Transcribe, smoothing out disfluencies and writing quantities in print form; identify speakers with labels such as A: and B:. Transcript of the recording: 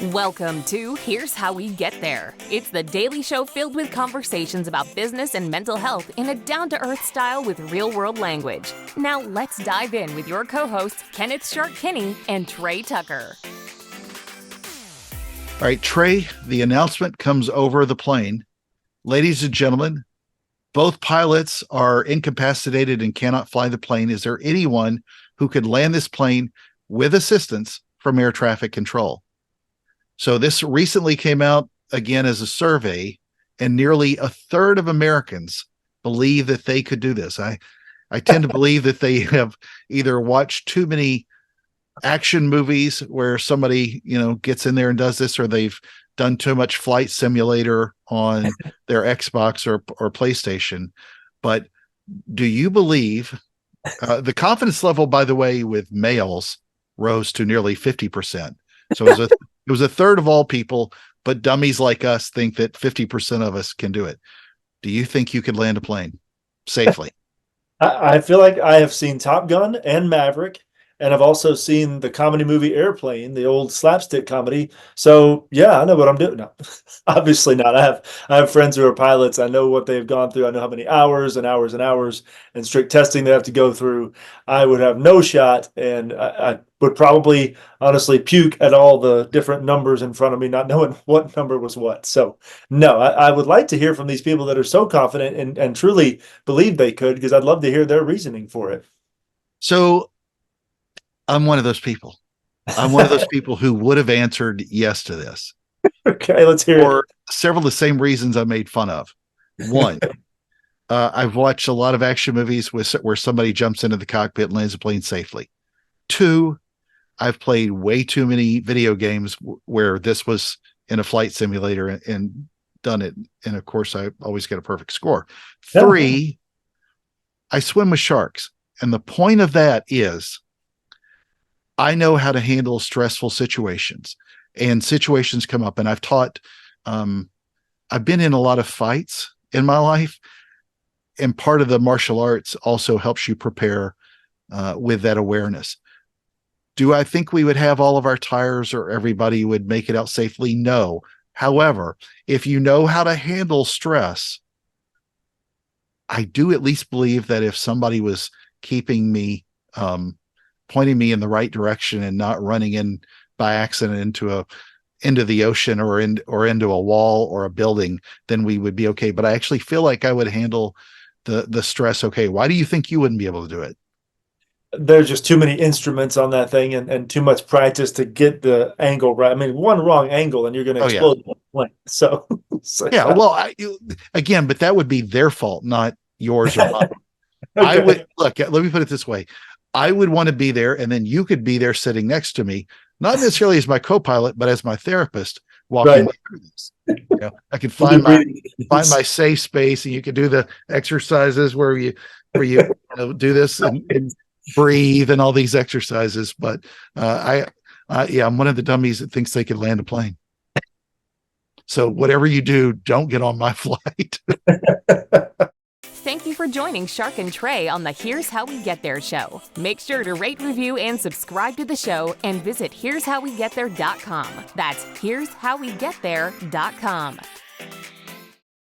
A: Welcome to Here's How We Get There. It's the daily show filled with conversations about business and mental health in a down-to-earth style with real-world language. Now let's dive in with your co-hosts, Kenneth Shark Kinney and Trey Tucker.
B: All right, Trey, the announcement comes over the plane. Ladies and gentlemen, both pilots are incapacitated and cannot fly the plane. Is there anyone who could land this plane with assistance from air traffic control? So this recently came out again as a survey, and nearly a third of Americans believe that they could do this. I tend to believe that they have either watched too many action movies where somebody, gets in there and does this, or they've done too much flight simulator on their Xbox or PlayStation. But do you believe the confidence level, by the way, with males rose to nearly 50%. So it was a third of all people, but dummies like us think that 50% of us can do it. Do you think you could land a plane safely?
C: I feel like I have seen Top Gun and Maverick, and I've also seen the comedy movie Airplane, the old slapstick comedy. So yeah, I know what I'm doing. No, obviously not. I have friends who are pilots. I know what they've gone through. I know how many hours and hours and hours and strict testing they have to go through. I would have no shot, and I would probably honestly puke at all the different numbers in front of me, not knowing what number was what. So no, I would like to hear from these people that are so confident and truly believe they could, because I'd love to hear their reasoning for it.
B: So I'm one of those people. I'm one of those people who would have answered yes to this.
C: Okay, let's hear
B: For
C: it.
B: several of the same reasons I made fun of. One, I've watched a lot of action movies where somebody jumps into the cockpit and lands a plane safely. Two, I've played way too many video games where this was in a flight simulator and done it. And of course, I always get a perfect score. Three, I swim with sharks. And the point of that is I know how to handle stressful situations, and situations come up. And I've taught, I've been in a lot of fights in my life, and part of the martial arts also helps you prepare with that awareness. Do I think we would have all of our tires or everybody would make it out safely? No. However, if you know how to handle stress, I do at least believe that if somebody was keeping me, pointing me in the right direction and not running in by accident into the ocean or into a wall or a building, then we would be okay. But I actually feel like I would handle the stress okay. Why do you think you wouldn't be able to do it?
C: There's just too many instruments on that thing and too much practice to get the angle right. I mean, one wrong angle and you're going to explode the plane. So
B: yeah, well, again, but that would be their fault, not yours or mine. Okay. I would look. Let me put it this way: I would want to be there, and then you could be there sitting next to me, not necessarily as my co-pilot, but as my therapist walking through this. I could find my safe space, and you could do the exercises where you do this and breathe and all these exercises. But I'm one of the dummies that thinks they could land a plane. So whatever you do, don't get on my flight.
A: Thank you for joining Shark and Trey on the Here's How We Get There show. Make sure to rate, review, and subscribe to the show, and visit here'showwegetthere.com. That's here'showwegetthere.com.